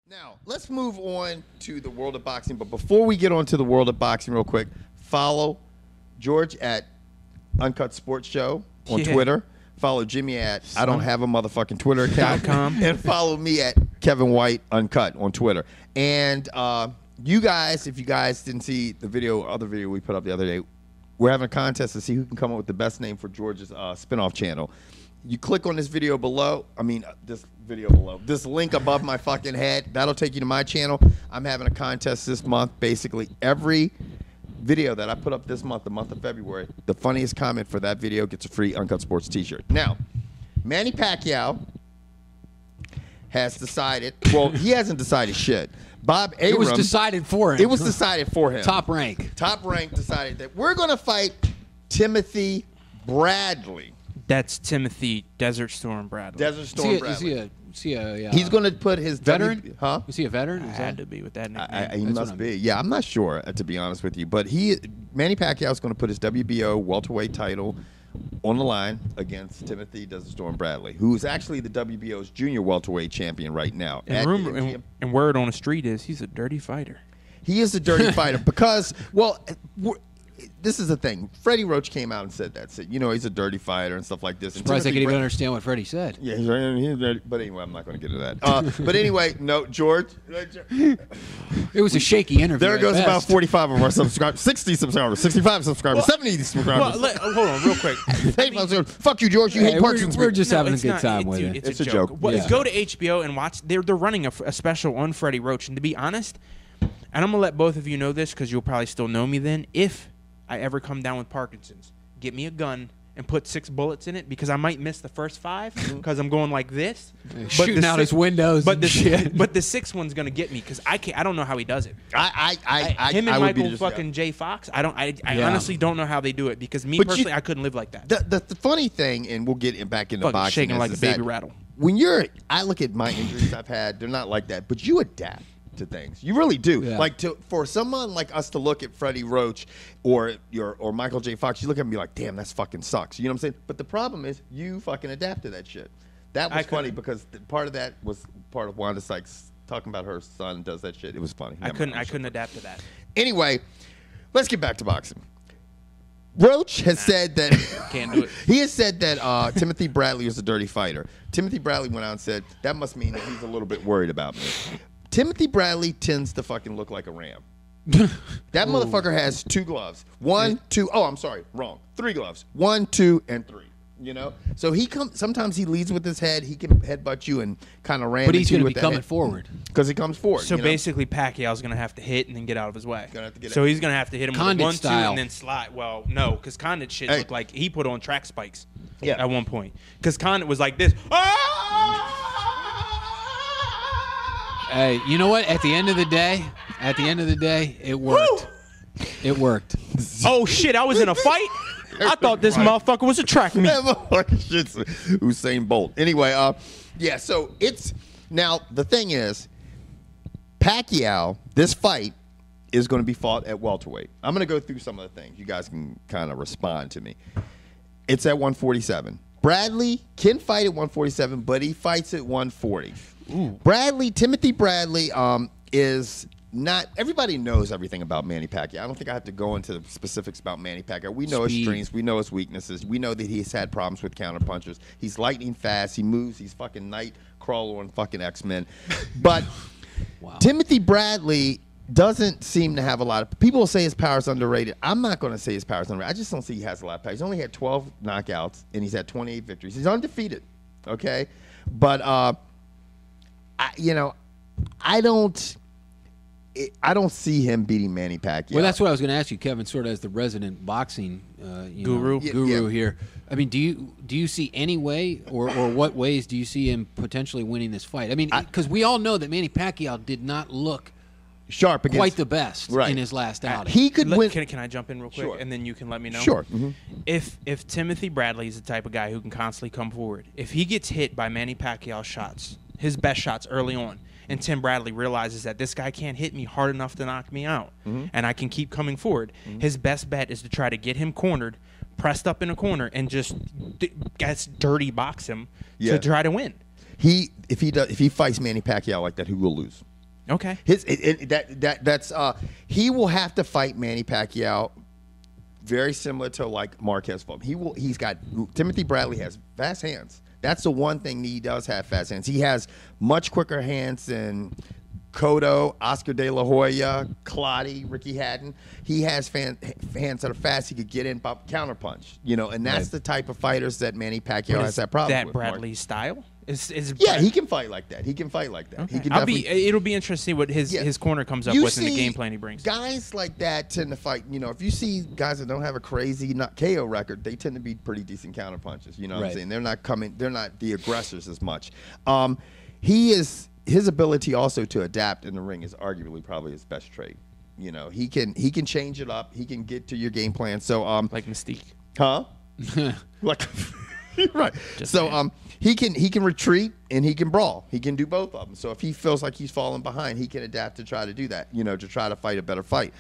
Now, let's move on to the world of boxing. But before we get on to the world of boxing real quick, follow George at Uncut Sports Show on Twitter. Follow Jimmy at I don't have a motherfucking Twitter account. And follow me at Kevin White Uncut on Twitter. And you guys, if you guys didn't see the other video we put up the other day, we're having a contest to see who can come up with the best name for George's spinoff channel. You click on this video below. This link above my fucking head. That'll take you to my channel. I'm having a contest this month. Basically, every video that I put up this month, the month of February, the funniest comment for that video gets a free Uncut Sports t-shirt. Now, Manny Pacquiao has decided, well, he hasn't decided shit. Bob Arum. It was decided for him. It was decided for him. Top rank. Top rank decided that we're going to fight Timothy Bradley. That's Timothy Desert Storm Bradley. Desert Storm Bradley. He's going to put his veteran. Huh? Is he a veteran? Had to be with that nickname. He must be. Yeah, I'm not sure, to be honest with you. But Manny Pacquiao is going to put his WBO welterweight title on the line against Timothy Desert Storm Bradley, who is actually the WBO's junior welterweight champion right now. And word on the street is he's a dirty fighter. He is a dirty fighter because, well, this is the thing. Freddie Roach came out and said that. Said, he's a dirty fighter and stuff like this. Surprised I could even understand what Freddie said. Yeah, he's dirty. But anyway, I'm not going to get into that. But anyway, no, George. It was a shaky interview. There goes about 45 of our subscribers, 60 subscribers, 65 subscribers, 70 subscribers. Well, hold on, real quick. Fuck you, George. You hate Parkinson's. We're just having a good time with it. It's a joke. Well, go to HBO and watch. They're running a special on Freddie Roach. And to be honest, and I'm going to let both of you know this because you'll probably still know me then, if I ever come down with Parkinson's, get me a gun and put 6 bullets in it because I might miss the first 5 because I'm going like this, shooting out his windows. But the 6th one's gonna get me because I don't know how he does it. Him and Michael fucking J. Fox. I honestly don't know how they do it because me personally I couldn't live like that. The funny thing, and we'll get back into boxing, shaking like a baby rattle. When I look at my injuries I've had, they're not like that, but you adapt to things. You really do. Yeah. Like for someone like us to look at Freddie Roach or Michael J. Fox, you look at him and be like, damn, that fucking sucks. You know what I'm saying? But the problem is you fucking adapt to that shit. That was funny because part of that was part of Wanda Sykes talking about her son does that shit. It was funny. I couldn't adapt to that. Anyway, let's get back to boxing. Roach has said that can't do it. He has said that Timothy Bradley is a dirty fighter. Timothy Bradley went out and said that must mean that he's a little bit worried about me. Timothy Bradley tends to fucking look like a ram. That motherfucker has 2 gloves. 1, 2. Oh, I'm sorry. Wrong. 3 gloves. 1, 2, and 3. So sometimes he leads with his head. He can headbutt you and kind of ram. But he's going to be coming forward because he comes forward. So basically, Pacquiao's going to have to hit and then get out of his way. He's going to he's going to have to hit him Condit with 1, style. 2, and then slide. Well, no, because Condit shit looked like he put on track spikes. At one point, because Condit was like this. Hey, you know what? At the end of the day, it worked. Woo! It worked. Oh shit! I was in a fight. I thought this motherfucker was a track meet. That motherfucker shit's Usain Bolt. Anyway, yeah. So now the thing is, Pacquiao. This fight is going to be fought at welterweight. I'm going to go through some of the things. You guys can kind of respond to me. It's at 147. Bradley can fight at 147, but he fights at 140. Ooh. Timothy Bradley is not. Everybody knows everything about Manny Pacquiao. I don't think I have to go into the specifics about Manny Pacquiao. We know his strengths. We know his weaknesses. We know that he's had problems with counter punches. He's lightning fast. He moves. He's fucking night crawler on fucking X-Men. But Timothy Bradley doesn't seem to have a lot of. People will say his power is underrated. I'm not going to say his power is underrated. I just don't see he has a lot of power. He's only had 12 knockouts and he's had 28 victories. He's undefeated. Okay, but I don't see him beating Manny Pacquiao. Well, that's what I was going to ask you, Kevin, sort of as the resident boxing guru here. I mean, do you see any way, or what ways do you see him potentially winning this fight? I mean, because we all know that Manny Pacquiao did not look sharp against, quite the best in his last outing. He could win. Can I jump in real quick, and then you can let me know? Sure. Mm-hmm. If Timothy Bradley is the type of guy who can constantly come forward, if he gets hit by Manny Pacquiao's shots, his best shots early on, and Tim Bradley realizes that this guy can't hit me hard enough to knock me out, and I can keep coming forward, his best bet is to try to get him cornered, pressed up in a corner, and just dirty box him to try to win. If he fights Manny Pacquiao like that, he will lose. Okay. He will have to fight Manny Pacquiao very similar to like Marquez fought. He's got Timothy Bradley has fast hands. That's the one thing that he does have, fast hands. He has much quicker hands than Cotto, Oscar De La Hoya, Clottey, Ricky Hatton. He has hands that are fast. He could get in, counterpunch, and that's the type of fighters that Manny Pacquiao has that problem with. That Bradley's style? He can fight like that. Okay. He can it'll be interesting to see what his corner comes up with in the game plan he brings. Guys like that tend to fight. If you see guys that don't have a crazy KO record, they tend to be pretty decent counterpunchers. You know what I'm saying? They're not the aggressors as much. His ability also to adapt in the ring is arguably probably his best trait. He can change it up. He can get to your game plan. So like Mystique. Huh? Like right. So he can retreat and he can brawl. He can do both of them. So if he feels like he's falling behind, he can adapt to try to do that. To try to fight a better fight.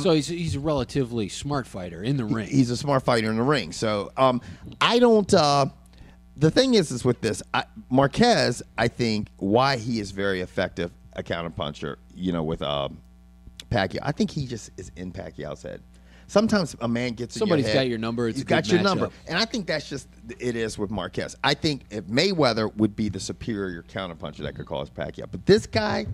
So he's a relatively smart fighter in the ring. He's a smart fighter in the ring. So I don't. The thing is with this Marquez, I think why he is very effective a counterpuncher. With Pacquiao, I think he just is in Pacquiao's head. Sometimes a man gets somebody's in your head, got your number. It's he's a good got your matchup. number, and I think that's just it is with Marquez. I think if Mayweather would be the superior counterpuncher that could cause Pacquiao, but this guy,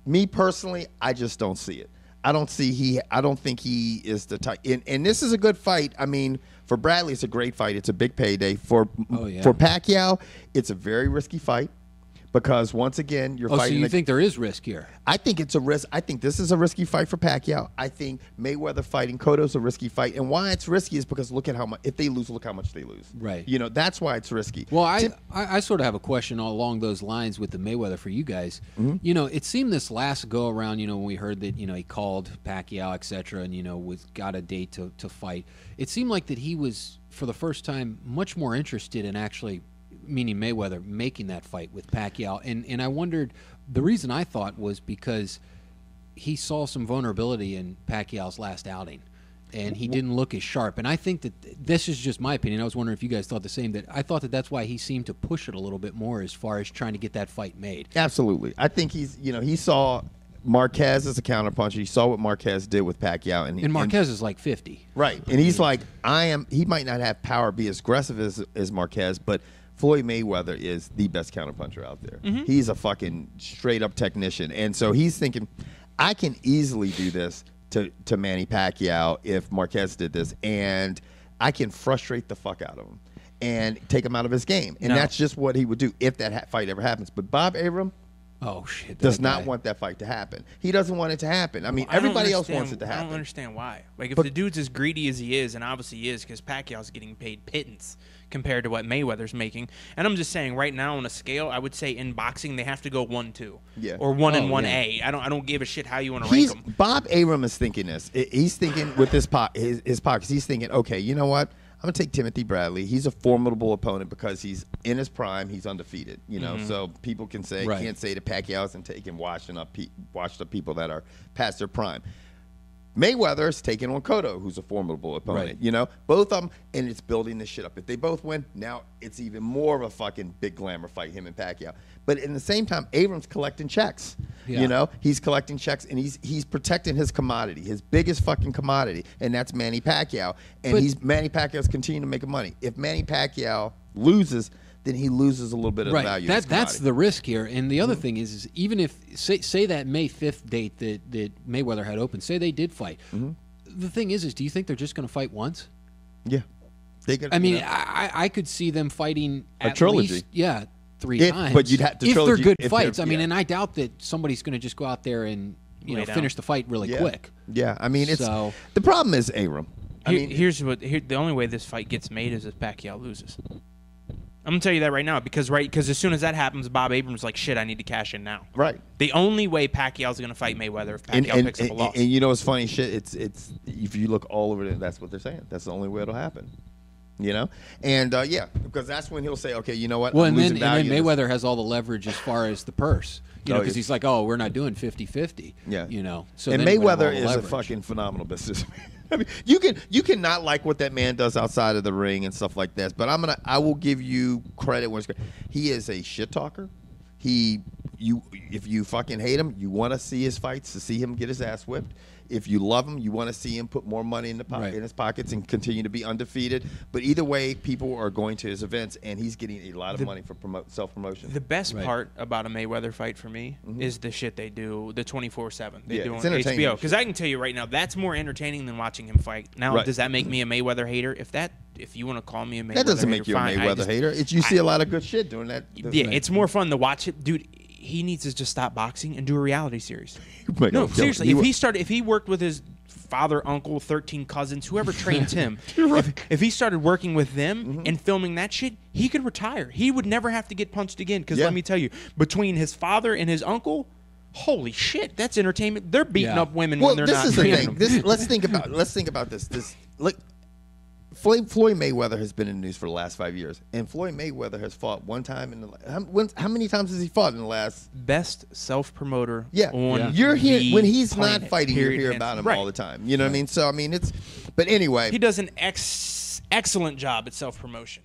me personally, I just don't see it. I don't think he is the type. And this is a good fight. I mean, for Bradley, it's a great fight. It's a big payday. For Pacquiao, it's a very risky fight. Because once again, you're fighting. So you think there is risk here? I think it's a risk. I think this is a risky fight for Pacquiao. I think Mayweather fighting Cotto is a risky fight, and why it's risky is because look at how much. If they lose, look how much they lose. Right. That's why it's risky. Well, I sort of have a question along those lines with the Mayweather for you guys. Mm-hmm. It seemed this last go around, when we heard that he called Pacquiao, etc., and got a date to fight. It seemed like that he was for the first time much more interested in actually. Meaning Mayweather making that fight with Pacquiao, and I wondered, the reason I thought was because he saw some vulnerability in Pacquiao's last outing, and he didn't look as sharp. And I think that this is just my opinion. I was wondering if you guys thought the same. That I thought that's why he seemed to push it a little bit more as far as trying to get that fight made. Absolutely, I think he saw Marquez as a counterpuncher. He saw what Marquez did with Pacquiao, and Marquez is like 50, right? And he's like, He might not have power, be as aggressive as Marquez, but Floyd Mayweather is the best counterpuncher out there. Mm-hmm. He's a fucking straight-up technician. And so he's thinking, I can easily do this to Manny Pacquiao if Marquez did this, and I can frustrate the fuck out of him and take him out of his game. And that's just what he would do if that fight ever happens. But Bob Arum does not want that fight to happen. He doesn't want it to happen. I mean, everybody else wants it to happen. I don't understand why. Like, if the dude's as greedy as he is, and obviously he is because Pacquiao's getting paid pittance compared to what Mayweather's making. And I'm just saying, right now on a scale, I would say in boxing they have to go 1-2, or 1 and 1A. Yeah. I don't give a shit how you want to rank them. Bob Arum is thinking this. He's thinking with his pockets. He's thinking, okay, you know what? I'm gonna take Timothy Bradley. He's a formidable opponent because he's in his prime. He's undefeated. So people can say can't say that Pacquiao isn't taking washed up people that are past their prime. Mayweather's taking on Cotto, who's a formidable opponent. Right. Both of them, and it's building this shit up. If they both win, now it's even more of a fucking big glamour fight, him and Pacquiao. But in the same time, Abrams collecting checks. Yeah. He's collecting checks, and he's protecting his commodity, his biggest fucking commodity, and that's Manny Pacquiao. And Manny Pacquiao's continuing to make money. If Manny Pacquiao loses, then he loses a little bit of the value. That's the risk here. And the other thing is even if say that May 5th date that Mayweather had open, say they did fight. Mm-hmm. The thing is do you think they're just going to fight once? Yeah, they could. I mean, I could see them fighting a trilogy. Least, 3 times. But you'd have to if trilogy, they're good fights. I mean, and I doubt that somebody's going to just go out there and finish the fight really quick. Yeah, I mean, the problem is Arum. The only way this fight gets made is if Pacquiao loses. I'm going to tell you that right now because as soon as that happens, Bob Abrams like, shit, I need to cash in now. Right. The only way Pacquiao's going to fight Mayweather if Pacquiao picks up a loss. And it's funny shit. It's if you look all over it, that's what they're saying. That's the only way it'll happen. And because that's when he'll say, okay, you know what? Well, and then Mayweather has all the leverage as far as the purse. Because he's like, we're not doing 50-50. Yeah. So and Mayweather is a fucking phenomenal businessman. I mean, you can not like what that man does outside of the ring and stuff like that, but I will give you credit when it's great. He is a shit talker. He if you fucking hate him, you want to see his fights to see him get his ass whipped. If you love him, you want to see him put more money in in his pockets and continue to be undefeated. But either way, people are going to his events, and he's getting a lot of money for self-promotion. The best part about a Mayweather fight for me is the shit they do, the 24/7 they do on HBO. Because I can tell you right now, that's more entertaining than watching him fight. Now, does that make me a Mayweather hater? If you want to call me a Mayweather hater, that doesn't make you a Mayweather hater. You see a lot of good shit doing that. Yeah, it's more fun to watch it, dude. He needs to just stop boxing and do a reality series. No, no, seriously. If he worked with his father, uncle, 13 cousins, whoever trains him, if he started working with them and filming that shit, he could retire. He would never have to get punched again. Because let me tell you, between his father and his uncle, holy shit, that's entertainment. They're beating up women when they're not training them. Let's think about this. Look. Floyd Mayweather has been in the news for the last 5 years, and Floyd Mayweather has fought one time in the. How many times has he fought in the last? Best self-promoter. You're here when he's not fighting. You hear about him all the time. You know what I mean? So I mean, but anyway, he does an excellent job at self-promotion.